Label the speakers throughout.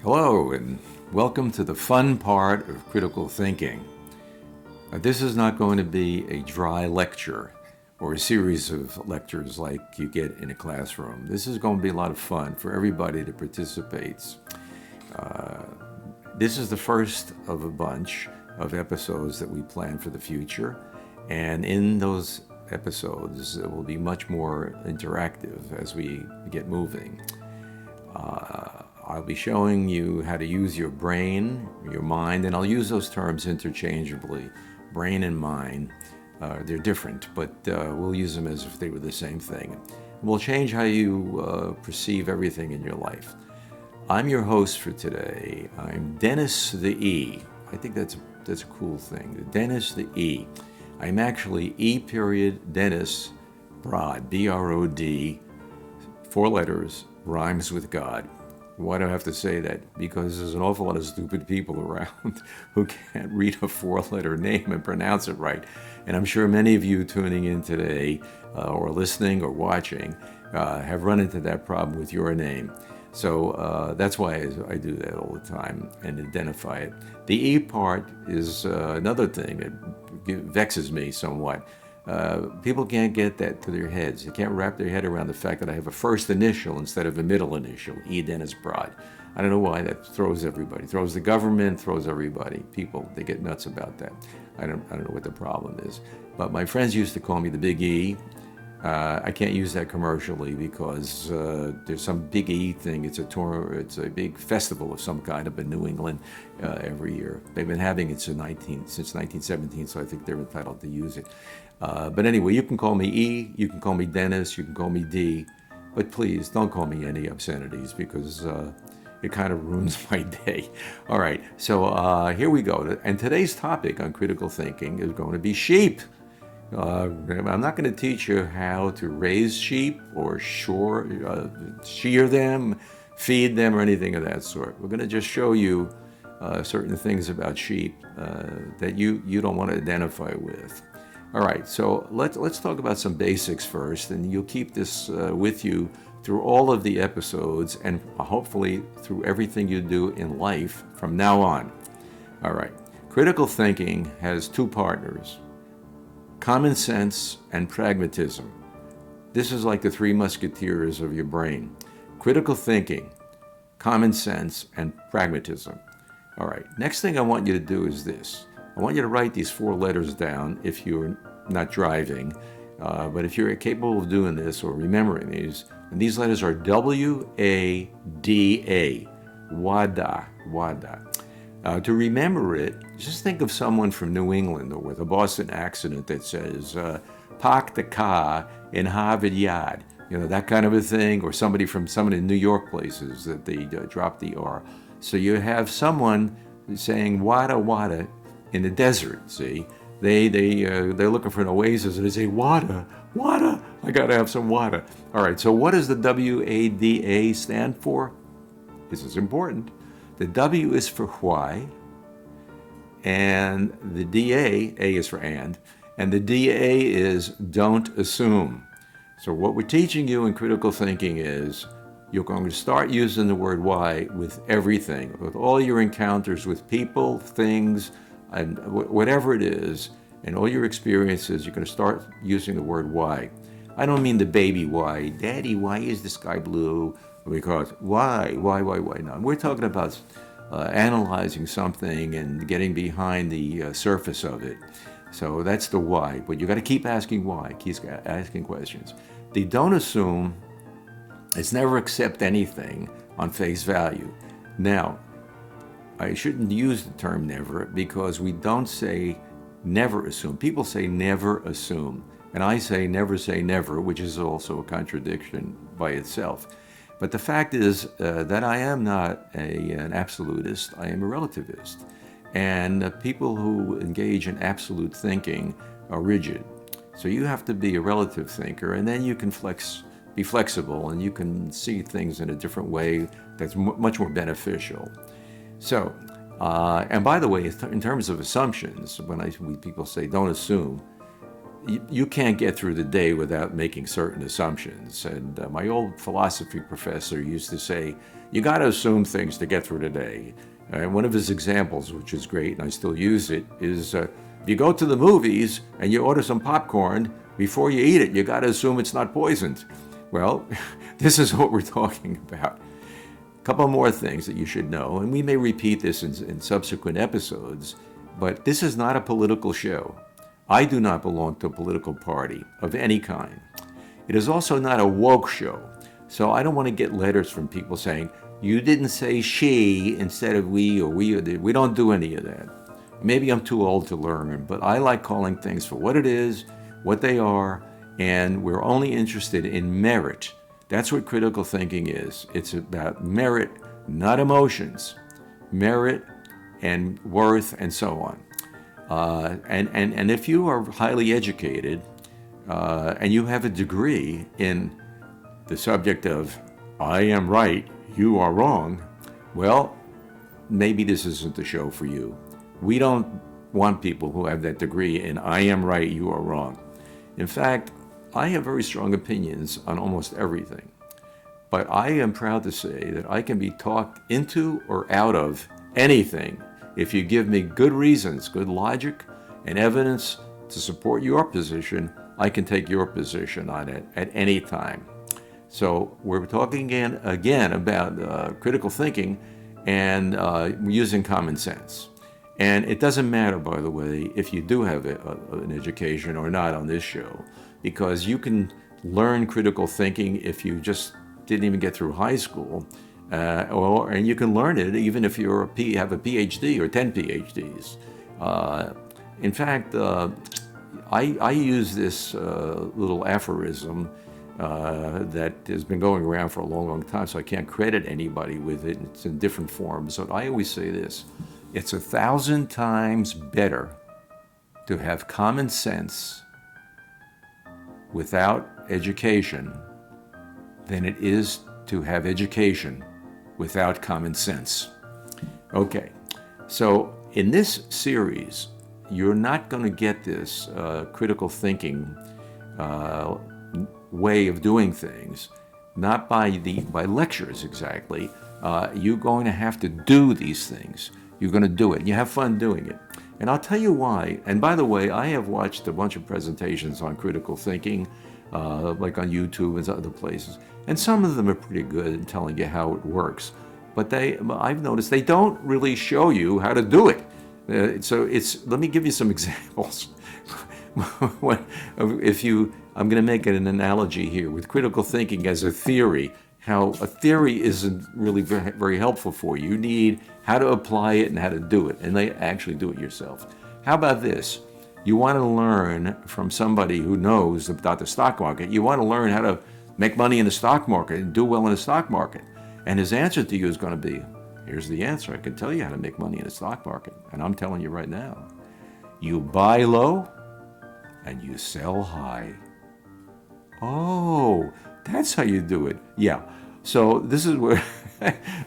Speaker 1: Hello, and welcome to the fun part of critical thinking. This is not going to be a dry lecture or a series of lectures like you get in a classroom. This is going to be a lot of fun for everybody that participates. This is the first of a bunch of episodes that we plan for the future, and in those episodes, it will be much more interactive as we get moving. I'll be showing you how to use your brain, your mind, and I'll use those terms interchangeably. Brain and mind, they're different, but we'll use them as if they were the same thing. We'll change how you perceive everything in your life. I'm your host for today. I'm Dennis the E. I think that's a cool thing. Dennis the E. I'm actually E. Dennis Brod, B-R-O-D, 4 letters, rhymes with God. Why do I have to say that? Because there's an awful lot of stupid people around who can't read a 4-letter name and pronounce it right. And I'm sure many of you tuning in today or listening or watching have run into that problem with your name. So that's why I do that all the time and identify it. The E part is another thing that vexes me somewhat. People can't get that to their heads. They can't wrap their head around the fact that I have a first initial instead of a middle initial, E. Dennis Brod. I don't know why that throws everybody, throws the government, throws everybody. People, they get nuts about that. I don't know what the problem is. But my friends used to call me the Big E. I can't use that commercially because there's some Big E thing. It's a big festival of some kind up in New England every year. They've been having it since 1917, so I think they're entitled to use it. But anyway, you can call me E, you can call me Dennis, you can call me D, but please don't call me any obscenities because it kind of ruins my day. All right, so here we go. And today's topic on critical thinking is going to be sheep. I'm not going to teach you how to raise sheep or shear them, feed them, or anything of that sort. We're going to just show you certain things about sheep that you don't want to identify with. All right, so let's talk about some basics first, and you'll keep this with you through all of the episodes and hopefully through everything you do in life from now on. All right, critical thinking has 2 partners. Common sense and pragmatism. This is like the 3 musketeers of your brain. Critical thinking, common sense, and pragmatism. All right, next thing I want you to do is this. I want you to write these 4 letters down if you're not driving, but if you're capable of doing this or remembering these, and these letters are W-A-D-A, WADA. To remember it, just think of someone from New England or with a Boston accent that says, park the car in Harvard Yard, that kind of a thing, or somebody from some of the New York places that they drop the R. So you have someone saying wada wada in the desert, see? They're looking for an oasis and they say, wada, I gotta have some wada. All right, so what does the W-A-D-A stand for? This is important. The W is for why, and the D-A, A is for and the D-A is don't assume. So what we're teaching you in critical thinking is you're going to start using the word why with everything, with all your encounters with people, things, and whatever it is, and all your experiences, you're going to start using the word why. I don't mean the baby why. Daddy, why is the sky blue? Because why? No, we're talking about analyzing something and getting behind the surface of it. So that's the why. But you got to keep asking why. Keep asking questions. The don't assume is never accept anything on face value. Now, I shouldn't use the term never because we don't say never assume. People say never assume. And I say never, which is also a contradiction by itself. But the fact is that I am not an absolutist, I am a relativist. And people who engage in absolute thinking are rigid. So you have to be a relative thinker, and then you can be flexible, and you can see things in a different way that's much more beneficial. So, and by the way, in terms of assumptions, when people say don't assume, you can't get through the day without making certain assumptions. And my old philosophy professor used to say, you got to assume things to get through the day. One of his examples, which is great, and I still use it, is if you go to the movies and you order some popcorn, before you eat it, you got to assume it's not poisoned. Well, this is what we're talking about. A couple more things that you should know, and we may repeat this in subsequent episodes, but this is not a political show. I do not belong to a political party of any kind. It is also not a woke show. So I don't want to get letters from people saying, you didn't say she instead of we, or we did. We don't do any of that. Maybe I'm too old to learn, but I like calling things for what it is, what they are, and we're only interested in merit. That's what critical thinking is. It's about merit, not emotions. Merit and worth and so on. And if you are highly educated and you have a degree in the subject of I am right, you are wrong, well, maybe this isn't the show for you. We don't want people who have that degree in I am right, you are wrong. In fact, I have very strong opinions on almost everything. But I am proud to say that I can be talked into or out of anything if you give me good reasons, good logic, and evidence to support your position. I can take your position on it at any time. So we're talking again about critical thinking and using common sense. And it doesn't matter, by the way, if you do have an education or not on this show, because you can learn critical thinking if you just didn't even get through high school, and you can learn it even if you have a PhD or 10 PhDs. In fact, I use this little aphorism that has been going around for a long, long time, so I can't credit anybody with it. It's in different forms. So I always say this: it's 1,000 times better to have common sense without education than it is to have education without common sense. Okay, so in this series, you're not going to get this critical thinking way of doing things, not by lectures exactly. You're going to have to do these things. You're going to do it. You have fun doing it. And I'll tell you why. And by the way, I have watched a bunch of presentations on critical thinking, like on YouTube and other places. And some of them are pretty good at telling you how it works. But I've noticed they don't really show you how to do it. Let me give you some examples. I'm going to make an analogy here with critical thinking as a theory, how a theory isn't really very, very helpful for you. You need how to apply it and how to do it, and they actually do it yourself. How about this? You want to learn from somebody who knows about the stock market. You want to learn how to make money in the stock market and do well in the stock market. And his answer to you is going to be, here's the answer. I can tell you how to make money in the stock market. And I'm telling you right now, you buy low and you sell high. Oh, that's how you do it. Yeah. So this is where,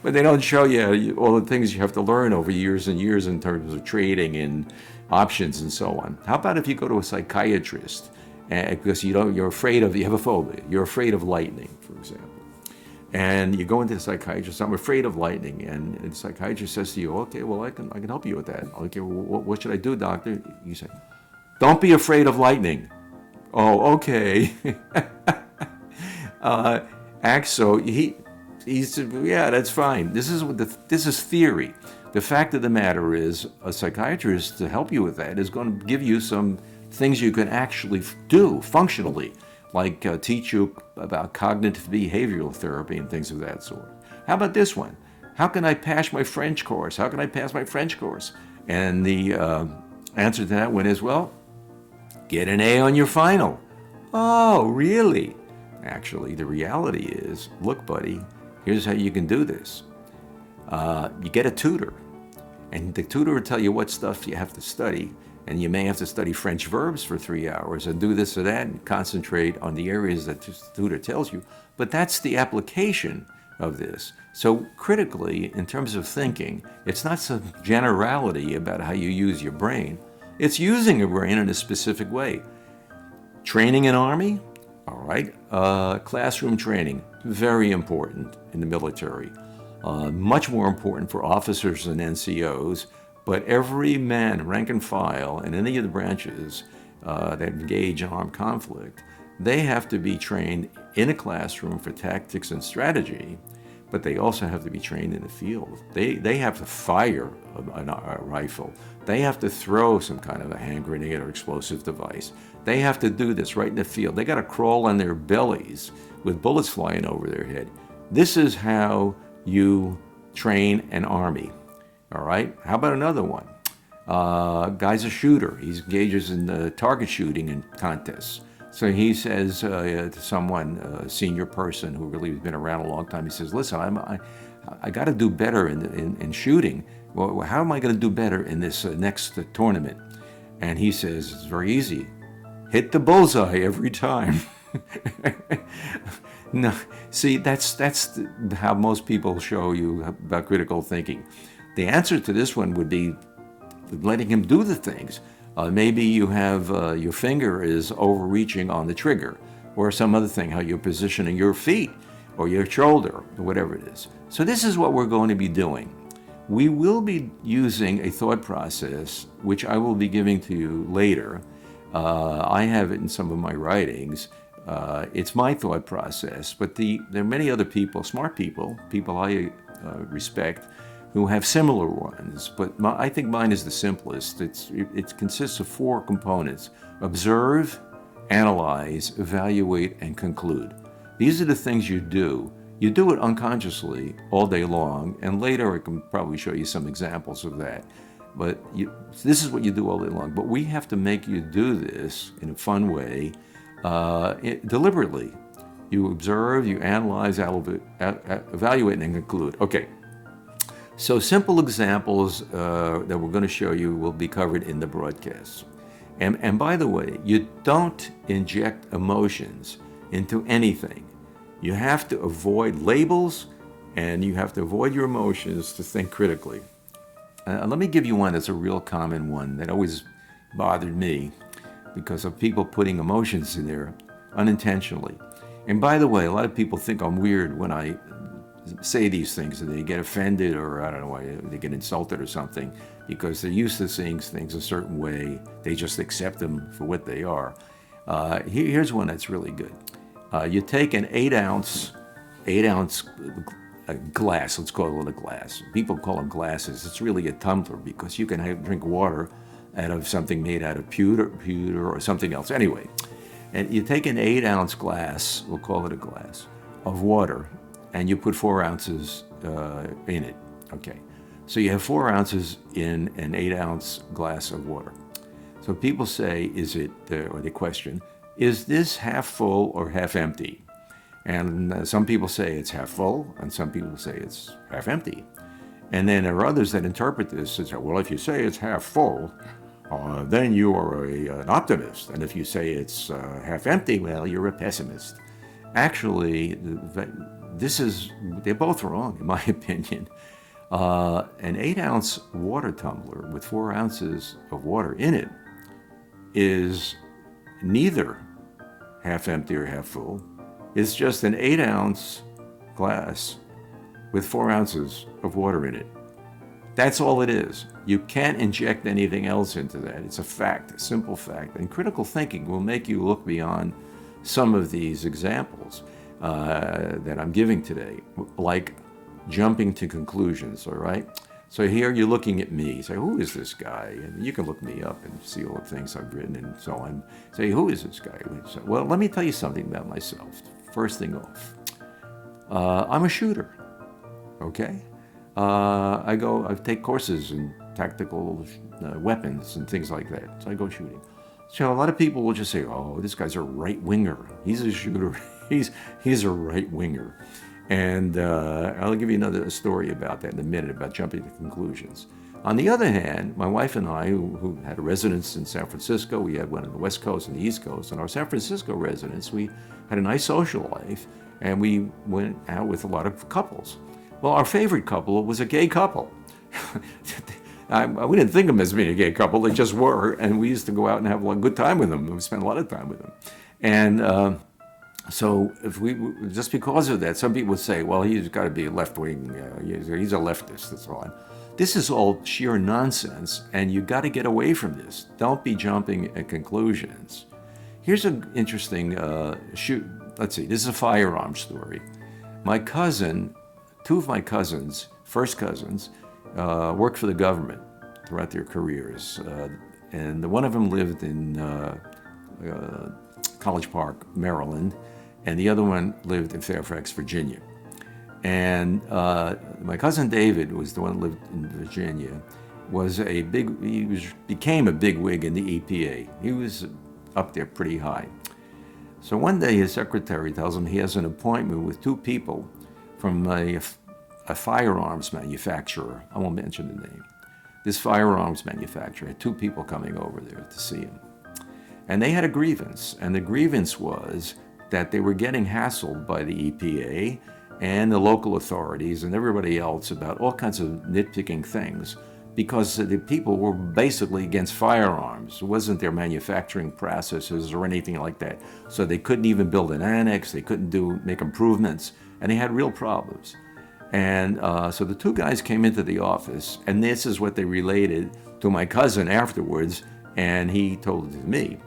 Speaker 1: but they don't show you all the things you have to learn over years and years in terms of trading and options and so on. How about if you go to a psychiatrist because you're afraid of, you have a phobia, you're afraid of lightning, for example. And you go into the psychiatrist, I'm afraid of lightning, and the psychiatrist says to you, okay, well, I can help you with that. Okay, well, what should I do, doctor? You say, don't be afraid of lightning. Oh, okay. So he said, yeah, that's fine. This is theory. The fact of the matter is, a psychiatrist, to help you with that, is going to give you some things you can actually do functionally, like teach you about cognitive behavioral therapy and things of that sort. How about this one? How can I pass my French course? How can I pass my French course? And the answer to that one is, well, get an A on your final. Oh, really? Actually, the reality is, look, buddy, here's how you can do this. You get a tutor, and the tutor will tell you what stuff you have to study, and you may have to study French verbs for 3 hours and do this or that and concentrate on the areas that the tutor tells you. But that's the application of this. So critically, in terms of thinking, it's not some generality about how you use your brain. It's using your brain in a specific way. Training in Army, all right. Classroom training, very important in the military. Much more important for officers and NCOs, but every man, rank and file, in any of the branches that engage in armed conflict, they have to be trained in a classroom for tactics and strategy, but they also have to be trained in the field. They have to fire a rifle. They have to throw some kind of a hand grenade or explosive device. They have to do this right in the field. They got to crawl on their bellies with bullets flying over their head. This is how you train an army, all right? How about another one? Guy's a shooter. He engages in target shooting in contests. So he says to someone, a senior person who really has been around a long time, he says, listen, I got to do better in shooting. Well, how am I going to do better in this next tournament? And he says, it's very easy. Hit the bullseye every time. No, see, that's how most people show you about critical thinking. The answer to this one would be letting him do the things. Maybe you have your finger is overreaching on the trigger, or some other thing, how you're positioning your feet or your shoulder, or whatever it is. So this is what we're going to be doing. We will be using a thought process, which I will be giving to you later. I have it in some of my writings. It's my thought process, but there are many other people, smart people I respect, who have similar ones, but I think mine is the simplest. It consists of 4 components: observe, analyze, evaluate, and conclude. These are the things you do. You do it unconsciously all day long, and later I can probably show you some examples of that. But this is what you do all day long. But we have to make you do this in a fun way, deliberately. You observe, you analyze, evaluate, and conclude. Okay. So simple examples that we're going to show you will be covered in the broadcast. And by the way, you don't inject emotions into anything. You have to avoid labels, and you have to avoid your emotions to think critically. Let me give you one that's a real common one that always bothered me because of people putting emotions in there unintentionally. And by the way, a lot of people think I'm weird when I say these things, and they get offended, or I don't know why they get insulted or something, because they're used to seeing things a certain way. They just accept them for what they are. Here's one that's really good. You take an 8-ounce glass. Let's call it a glass. People call them glasses. It's really a tumbler because you can drink water out of something made out of pewter or something else. Anyway, and you take an 8-ounce glass. We'll call it a glass of water. And you put 4 ounces in it. Okay, so you have 4 ounces in an 8-ounce glass of water. So people say, or they question, is this half full or half empty? And some people say it's half full, and some people say it's half empty. And then there are others that interpret this as, well, if you say it's half full, then you are an optimist. And if you say it's half empty, well, you're a pessimist. Actually, they're both wrong, in my opinion. An 8-ounce water tumbler with 4 ounces of water in it is neither half empty or half full. It's just an 8-ounce glass with 4 ounces of water in it. That's all it is. You can't inject anything else into that. It's a fact, a simple fact. And critical thinking will make you look beyond some of these examples that I'm giving today, like jumping to conclusions, all right? So here you're looking at me. You say, who is this guy? And you can look me up and see all the things I've written and so on. Say, who is this guy? Well, let me tell you something about myself. First thing off, I'm a shooter, okay? I take courses in tactical weapons and things like that. So I go shooting. So a lot of people will just say, oh, this guy's a right-winger. He's a shooter. He's a right-winger. And I'll give you another story about that in a minute, about jumping to conclusions. On the other hand, my wife and I, who had a residence in San Francisco, we had one on the West Coast and the East Coast. And our San Francisco residence, we had a nice social life, and we went out with a lot of couples. Well, our favorite couple was a gay couple. We didn't think of them as being a gay couple. They just were, and we used to go out and have a good time with them. We spent a lot of time with them, and so if we just because of that, some people would say, well, he's got to be a left wing. He's a leftist. That's all. This is all sheer nonsense, and you got to get away from this. Don't be jumping at conclusions. Here's an interesting let's see. This is a firearm story. My cousin, two of my cousins, first cousins, worked for the government throughout their careers, and one of them lived in College Park, Maryland, and the other one lived in Fairfax, Virginia. And my cousin David was the one who lived in Virginia. Became a big wig in the EPA. He was up there pretty high. So one day his secretary tells him he has an appointment with two people from a firearms manufacturer. I won't mention the name. This firearms manufacturer had two people coming over there to see him. And they had a grievance, and the grievance was that they were getting hassled by the EPA and the local authorities and everybody else about all kinds of nitpicking things because the people were basically against firearms. It wasn't their manufacturing processes or anything like that. So they couldn't even build an annex, they couldn't make improvements, and they had real problems. And so the two guys came into the office, and this is what they related to my cousin afterwards, and he told it to me.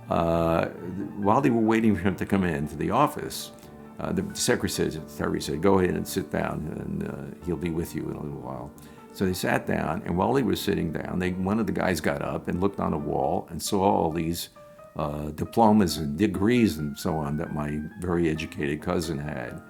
Speaker 1: While they were waiting for him to come into the office, the secretary said, go ahead and sit down, and he'll be with you in a little while. So they sat down, and while they were sitting down, one of the guys got up and looked on a wall and saw all these diplomas and degrees and so on that my very educated cousin had.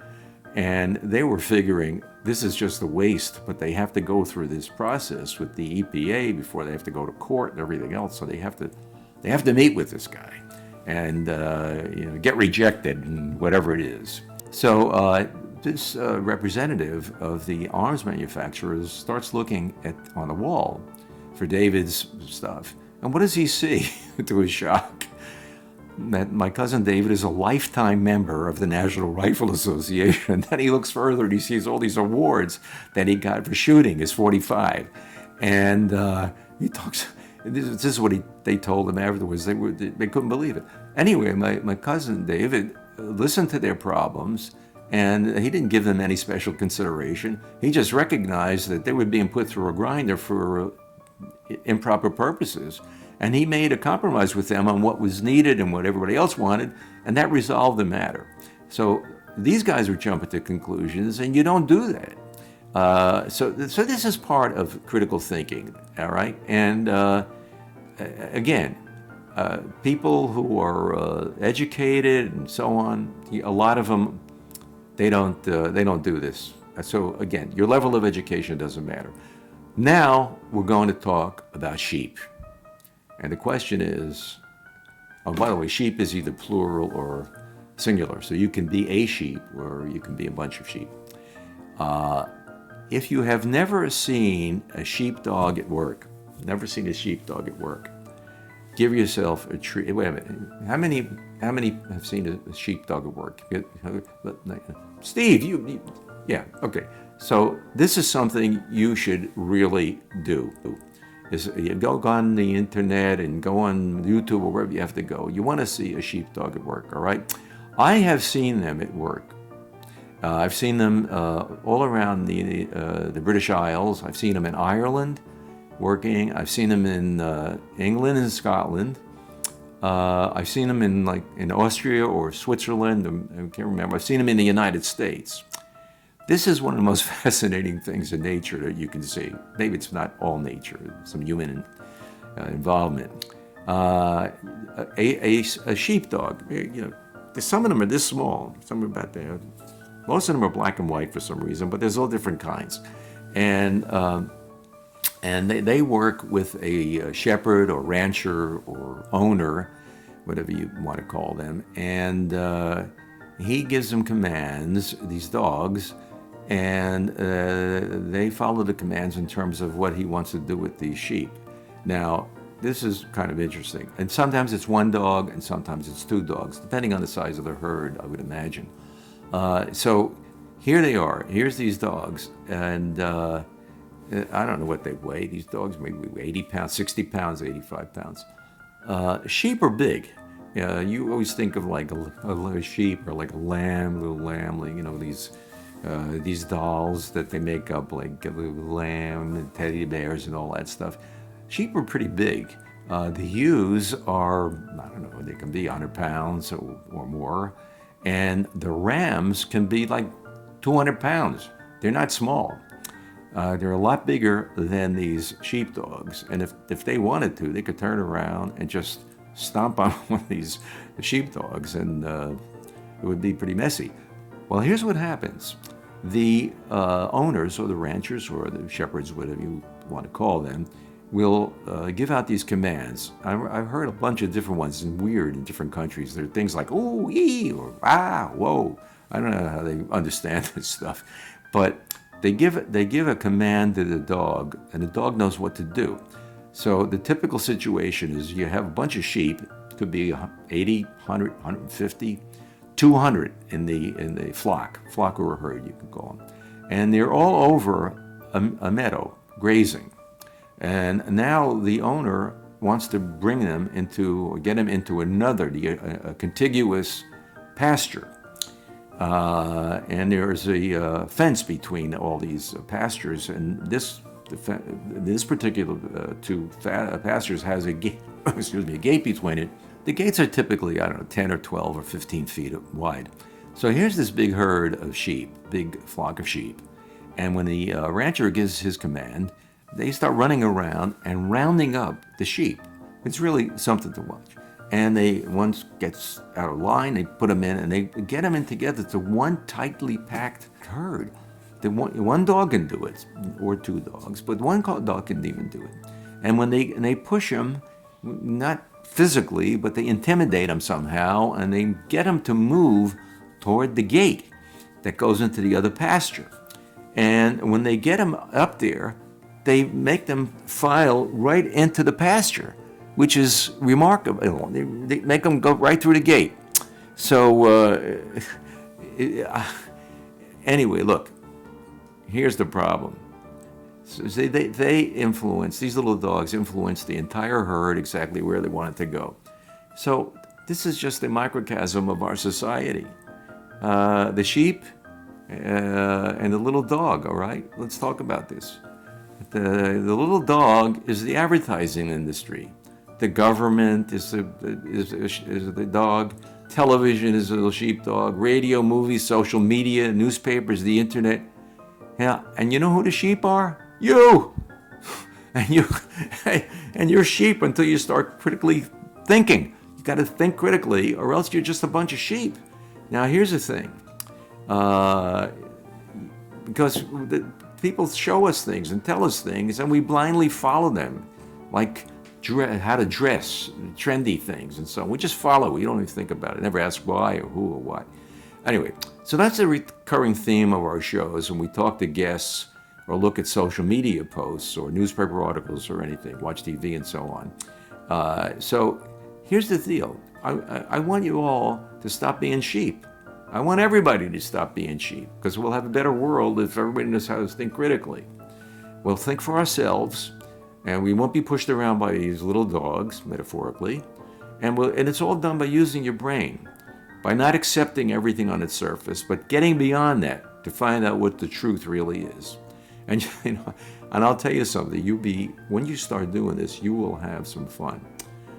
Speaker 1: And they were figuring, this is just a waste, but they have to go through this process with the EPA before they have to go to court and everything else. So they have to meet with this guy and get rejected and whatever it is. So this representative of the arms manufacturers starts looking on the wall for David's stuff. And what does he see, to his shock? That my cousin David is a lifetime member of the National Rifle Association. Then he looks further and he sees all these awards that he got for shooting his .45. And he talks, this is what they told him afterwards. They couldn't believe it. Anyway, my cousin David listened to their problems, and he didn't give them any special consideration. He just recognized that they were being put through a grinder for improper purposes. And he made a compromise with them on what was needed and what everybody else wanted, and that resolved the matter. So these guys are jumping to conclusions, and you don't do that. So this is part of critical thinking, all right? And again, people who are educated and so on, a lot of them, they don't do this. So again, your level of education doesn't matter. Now we're going to talk about sheep. And the question is, oh, by the way, sheep is either plural or singular. So you can be a sheep or you can be a bunch of sheep. If you have never seen a sheepdog at work, give yourself a treat. Wait a minute. How many have seen a sheepdog at work? Steve, yeah, okay. So this is something you should really do. Is you go on the internet and go on YouTube or wherever you have to go. You want to see a sheepdog at work, all right? I have seen them at work. I've seen them all around the British Isles. I've seen them in Ireland working. I've seen them in England and Scotland. I've seen them in Austria or Switzerland. I can't remember. I've seen them in the United States. This is one of the most fascinating things in nature that you can see. Maybe it's not all nature, some human involvement. A sheepdog, some of them are this small, some are about there. Most of them are black and white for some reason, but there's all different kinds. And they work with a shepherd or rancher or owner, whatever you want to call them. And he gives them commands, these dogs, and they follow the commands in terms of what he wants to do with these sheep. Now, this is kind of interesting. And sometimes it's one dog and sometimes it's two dogs, depending on the size of the herd, I would imagine. So here they are. Here's these dogs. And I don't know what they weigh. These dogs maybe weigh 80 pounds, 60 pounds, 85 pounds. Sheep are big. You always think of like a sheep or like a lamb, little lamb, like, these dolls that they make up like a little lamb and teddy bears and all that stuff. Sheep are pretty big. The ewes are, I don't know, they can be 100 pounds or more. And the rams can be like 200 pounds. They're not small. They're a lot bigger than these sheepdogs. And if they wanted to, they could turn around and just stomp on one of these sheepdogs, and it would be pretty messy. Well, here's what happens. The owners or the ranchers or the shepherds, whatever you want to call them, will give out these commands. I've heard a bunch of different ones and weird in different countries. There are things like, ooh, ee, or ah, whoa. I don't know how they understand this stuff. But they give a command to the dog, and the dog knows what to do. So the typical situation is you have a bunch of sheep, could be 80, 100, 150, 200 in the flock or a herd, you could call them. And they're all over a meadow, grazing. And now the owner wants to bring them get them into another, a contiguous pasture. And there's a fence between all these pastures, and this particular two pastures has a gate, a gate between it. The gates are typically, 10 or 12 or 15 feet wide. So here's this big herd of sheep, big flock of sheep. And when the rancher gives his command, they start running around and rounding up the sheep. It's really something to watch. And once gets out of line, they put them in, and they get them in together to one tightly packed herd. One dog can do it, or two dogs, but one dog can even do it. And when they push them, not physically, but they intimidate them somehow, and they get them to move toward the gate that goes into the other pasture. And when they get them up there, they make them file right into the pasture, which is remarkable. They make them go right through the gate. So anyway, look, here's the problem. So they influence, these little dogs influence the entire herd exactly where they want it to go. So this is just a microcosm of our society. The sheep and the little dog, all right? Let's talk about this. The little dog is the advertising industry. The government is the dog. Television is the little sheepdog. Radio, movies, social media, newspapers, the internet. Yeah, and you know who the sheep are? You! And you're sheep until you start critically thinking. You got to think critically, or else you're just a bunch of sheep. Now, here's the thing. Because people show us things and tell us things, and we blindly follow them, like how to dress, trendy things, and so on. We just follow. We don't even think about it. Never ask why or who or what. Anyway, so that's a recurring theme of our shows when we talk to guests or look at social media posts or newspaper articles or anything, watch TV and so on. So here's the deal. I want you all to stop being sheep. I want everybody to stop being sheep, because we'll have a better world if everybody knows how to think critically. We'll think for ourselves, and we won't be pushed around by these little dogs, metaphorically. And it's all done by using your brain, by not accepting everything on its surface, but getting beyond that to find out what the truth really is. And and I'll tell you something. When you start doing this, you will have some fun,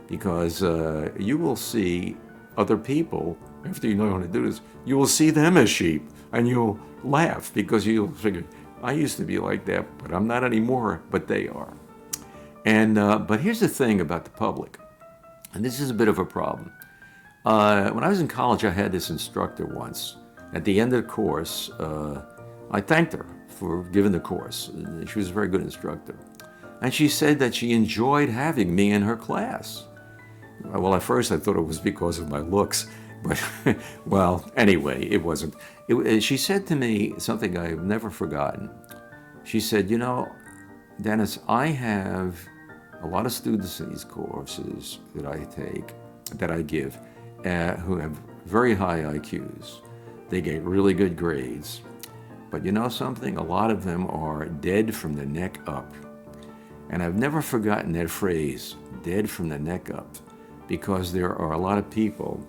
Speaker 1: because you will see other people. After you know how to do this, you will see them as sheep, and you'll laugh, because you'll figure, I used to be like that, but I'm not anymore, but they are. And but here's the thing about the public, and this is a bit of a problem. When I was in college, I had this instructor once. At the end of the course, I thanked her for giving the course. She was a very good instructor. And she said that she enjoyed having me in her class. Well, at first I thought it was because of my looks, but, well, anyway, it wasn't. She said to me something I've never forgotten. She said, Dennis, I have a lot of students in these courses that I give, who have very high IQs. They get really good grades. But you know something? A lot of them are dead from the neck up. And I've never forgotten that phrase, dead from the neck up, because there are a lot of people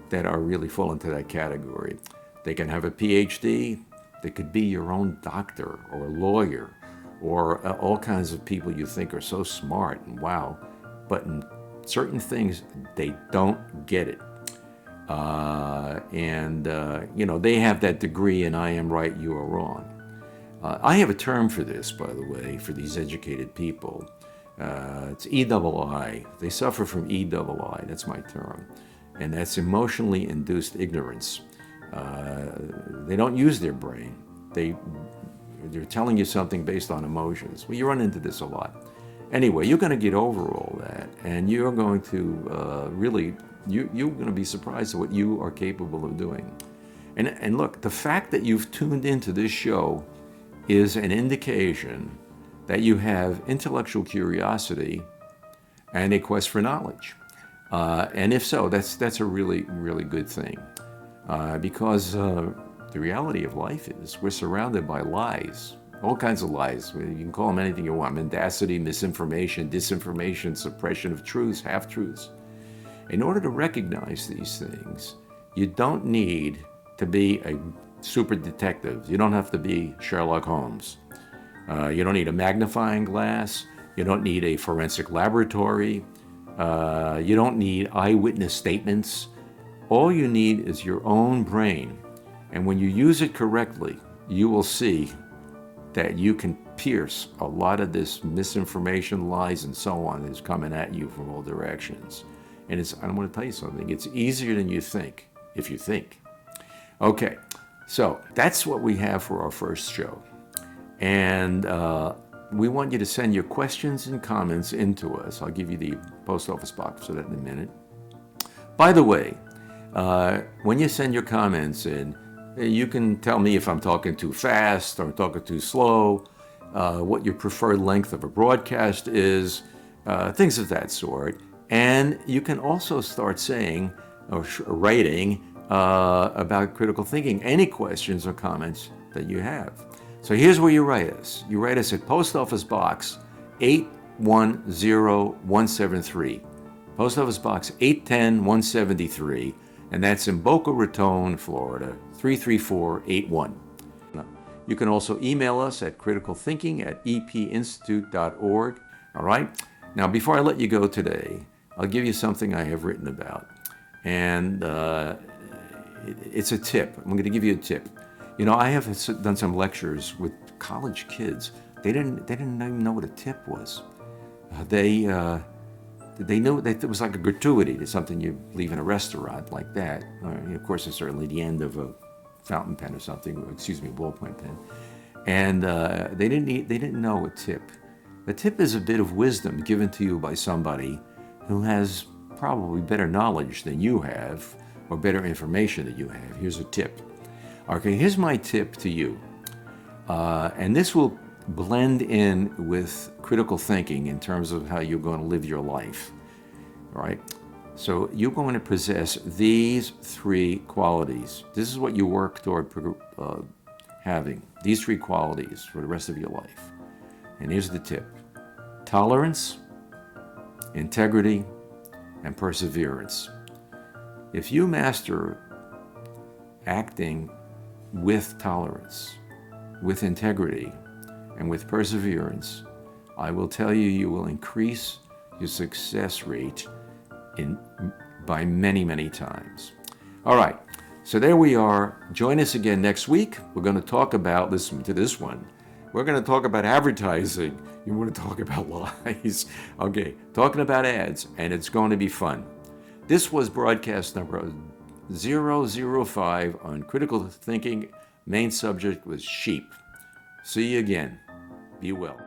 Speaker 1: that are really fall into that category. They can have a PhD, they could be your own doctor or lawyer or all kinds of people you think are so smart and wow, but in certain things, they don't get it. They have that degree in I am right, you are wrong. I have a term for this, by the way, for these educated people. It's EII. They suffer from EII. That's my term. And that's emotionally induced ignorance. They don't use their brain. They're telling you something based on emotions. Well, you run into this a lot. Anyway, you're going to get over all that, and you're going to you're going to be surprised at what you are capable of doing. And look, the fact that you've tuned into this show is an indication that you have intellectual curiosity and a quest for knowledge. And if so, that's a really, really good thing. Because the reality of life is we're surrounded by lies, all kinds of lies. You can call them anything you want: mendacity, misinformation, disinformation, suppression of truths, half-truths. In order to recognize these things, you don't need to be a super detective. You don't have to be Sherlock Holmes. You don't need a magnifying glass. You don't need a forensic laboratory. You don't need eyewitness statements. All you need is your own brain. And when you use it correctly, you will see that you can pierce a lot of this misinformation, lies, and so on that is coming at you from all directions. And I want to tell you something. It's easier than you think, if you think. Okay, so that's what we have for our first show. And we want you to send your questions and comments into us. I'll give you the post office box for that in a minute. By the way, when you send your comments in, you can tell me if I'm talking too fast or talking too slow, what your preferred length of a broadcast is, things of that sort. And you can also start saying or writing about critical thinking, any questions or comments that you have. So here's where you write us. You write us at Post Office Box 810173. Post Office Box 810-173, and that's in Boca Raton, Florida, 33481. You can also email us at criticalthinking@epinstitute.org. All right? Now, before I let you go today, I'll give you something I have written about. And it's a tip. I'm going to give you a tip. You know, I have done some lectures with college kids. They didn't even know what a tip was. They knew that it was like a gratuity to something you leave in a restaurant like that. Of course, it's certainly the end of a fountain pen or something. Excuse me, ballpoint pen. And they didn't know a tip. A tip is a bit of wisdom given to you by somebody who has probably better knowledge than you have, or better information than you have. Here's a tip. Okay, here's my tip to you. And this will blend in with critical thinking in terms of how you're going to live your life. All right? So you're going to possess these three qualities. This is what you work toward having. These three qualities for the rest of your life. And here's the tip. Tolerance, integrity, and perseverance. If you master acting with tolerance, with integrity, and with perseverance, I will tell you, you will increase your success rate by many, many times. All right, so there we are. Join us again next week. We're going to talk about, listen to this one, we're going to talk about advertising. You want to talk about lies. Okay, talking about ads, and it's going to be fun. This was broadcast number 005 on critical thinking. Main subject was sheep. See you again. Be well.